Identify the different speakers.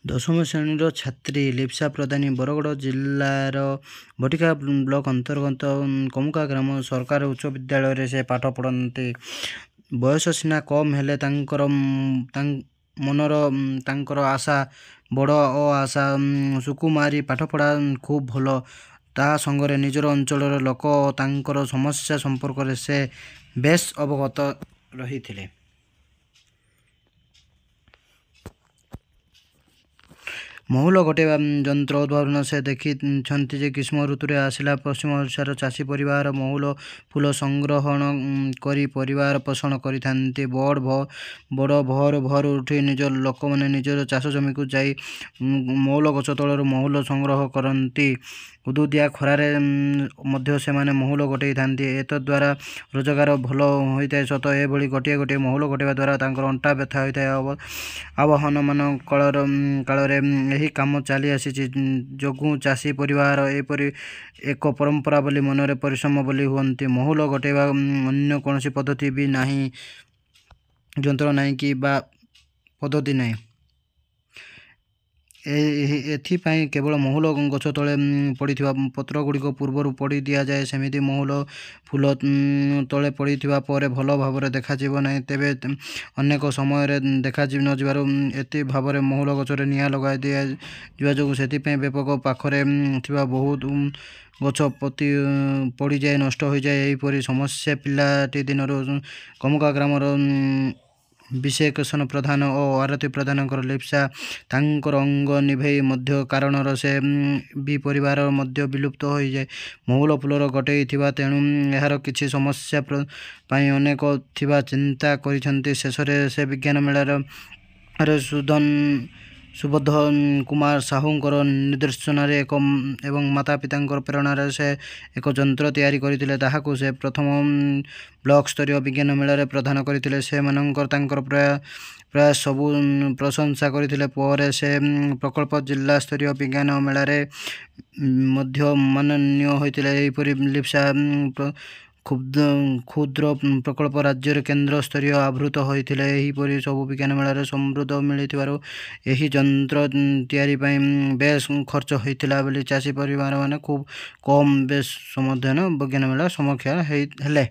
Speaker 1: ଦଶମ ଶ୍ରେଣୀର ଛାତ୍ରୀ ଲିପ୍ସା ପ୍ରଧାନୀ ବରଗଡ଼ ଜିଲ୍ଲାର ବଟିକା ବ୍ଲକ ଅନ୍ତର୍ଗତ କମୁକା ଗ୍ରାମ ସରକାରୀ ଉଚ୍ଚ ବିଦ୍ୟାଳୟରେ ସେ ପାଠ ପଢ଼ନ୍ତି। ବୟସ ସିନା କମ୍ ହେଲେ ମନର ତାଙ୍କର ଆଶା ବଡ଼ ଓ ଆଶା ସୁକୁମାରୀ। ପାଠପଢ଼ା ଖୁବ୍ ଭଲ। ତା ସଙ୍ଗରେ ନିଜର ଅଞ୍ଚଳର ଲୋକ ଓ ତାଙ୍କର ସମସ୍ୟା ସମ୍ପର୍କରେ ସେ ବେଶ୍ ଅବଗତ ରହିଥିଲେ। ମହୁଲ ଗୋଟାଇବା ଯନ୍ତ୍ର ଉଦ୍ଭାବନ ସେ ଦେଖିଛନ୍ତି ଯେ ଗ୍ରୀଷ୍ମ ଋତୁରେ ଆସିଲା ପଶ୍ଚିମ ଓଡ଼ିଶାର ଚାଷୀ ପରିବାର ମହୁଲ ଫୁଲ ସଂଗ୍ରହଣ କରି ପରିବାର ପୋଷଣ କରିଥାନ୍ତି। ବଡ଼ ଭୋରୁ ଉଠି ଲୋକମାନେ ନିଜର ଚାଷ ଜମିକୁ ଯାଇ ମହୁଲ ଗଛ ତଳରୁ ମହୁଲ ସଂଗ୍ରହ କରନ୍ତି। ଉଦୁଉଦିଆ ଖରାରେ ମଧ୍ୟ ସେମାନେ ମହୁଲ ଗୋଟାଇଥାନ୍ତି। ଏତଦ୍ୱାରା ରୋଜଗାର ଭଲ ହୋଇଥାଏ ସତ, ଏଭଳି ଗୋଟିଏ ମହୁଲ ଗୋଟାଇବା ଦ୍ୱାରା ତାଙ୍କର ଅଣ୍ଟା ବ୍ୟଥା ହୋଇଥାଏ। ଆବାହମାନ କାଳରେ ଏହି କାମ ଚାଲି ଆସିଛି ଯୋଗୁଁ ଚାଷୀ ପରିବାର ଏପରି ଏକ ପରମ୍ପରା ବୋଲି ମନରେ ପରିଶ୍ରମ ବୋଲି ହୁଅନ୍ତି। ମହୁଲ ଗୋଟାଇବା ଅନ୍ୟ କୌଣସି ପଦ୍ଧତି ବି ନାହିଁ, ଯନ୍ତ୍ର ନାହିଁ କି ବା ପଦ୍ଧତି ନାହିଁ। ଏଥିପାଇଁ କେବଳ ମହୁଲ ଗଛ ତଳେ ପଡ଼ିଥିବା ପତ୍ରଗୁଡ଼ିକ ପୂର୍ବରୁ ପୋଡ଼ି ଦିଆଯାଏ। ସେମିତି ମହୁଲ ଫୁଲ ତଳେ ପଡ଼ିଥିବା ପରେ ଭଲ ଭାବରେ ଦେଖାଯିବ ନାହିଁ। ତେବେ ଅନେକ ସମୟରେ ଦେଖାନଯିବାରୁ ଏତେ ଭାବରେ ମହୁଲ ଗଛରେ ନିଆଁ ଲଗାଇ ଦିଆଯିବା ଯୋଗୁଁ ସେଥିପାଇଁ ବ୍ୟାପକ ପାଖରେ ଥିବା ବହୁତ ଗଛ ପୋଡ଼ିଯାଇ ନଷ୍ଟ ହୋଇଯାଏ। ଏହିପରି ସମସ୍ୟା ପିଲାଟି ଦିନରୁ କମୁକା ଗ୍ରାମର ବିଶ୍ୱକିଶନ ପ୍ରଧାନ ଓ ଆରତୀ ପ୍ରଧାନଙ୍କର ଲିପ୍ସା ତାଙ୍କର ଅଙ୍ଗ ନିଭେଇ ମଧ୍ୟ କାରଣର ସେ ବି ପରିବାର ମଧ୍ୟ ବିଲୁପ୍ତ ହୋଇଯାଏ। ମହୁଲ ଫୁଲର ଗୋଟାଇଥିବା ତେଣୁ ଏହାର କିଛି ସମସ୍ୟା ପାଇଁ ଅନେକ ଥିବା ଚିନ୍ତା କରିଛନ୍ତି। ଶେଷରେ ସେ ବିଜ୍ଞାନ ମେଳାରେ ସୁବୋଧ କୁମାର ସାହୁଙ୍କର ନିର୍ଦ୍ଦେଶନାରେ ଏବଂ ମାତା ପିତାଙ୍କର ପ୍ରେରଣାରେ ସେ ଏକ ଯନ୍ତ୍ର ତିଆରି କରିଥିଲେ। ତାହାକୁ ସେ ପ୍ରଥମ ବ୍ଲକ ସ୍ତରୀୟ ବିଜ୍ଞାନ ମେଳାରେ ପ୍ରଦାନ କରିଥିଲେ। ତାଙ୍କର ପ୍ରୟାସ ସବୁ ପ୍ରଶଂସା କରିଥିଲେ। ପରେ ସେ ପ୍ରକଳ୍ପ ଜିଲ୍ଲା ସ୍ତରୀୟ ବିଜ୍ଞାନ ମେଳାରେ ମଧ୍ୟ ମନୋନୀତ ହୋଇଥିଲେ। ଏହିପରି ଲିପ୍ସା କ୍ଷୁଦ୍ର ପ୍ରକଳ୍ପ ରାଜ୍ୟରେ କେନ୍ଦ୍ର ସ୍ତରୀୟ ଆବିର୍ଭୂତ ହୋଇଥିଲେ। ଏହିପରି ସବୁ ବିଜ୍ଞାନ ମେଳାରେ ସମୃଦ୍ଧ ମିଳିଥିବାରୁ ଏହି ଯନ୍ତ୍ର ତିଆରି ପାଇଁ ବେଶ୍ ଖର୍ଚ୍ଚ ହୋଇଥିଲା ବୋଲି ଚାଷୀ ପରିବାରମାନେ ଖୁବ୍ କମ୍ ବେଶ୍ ସମର୍ଥନ ବିଜ୍ଞାନ ମେଳା ସମୀକ୍ଷା ହେଲେ।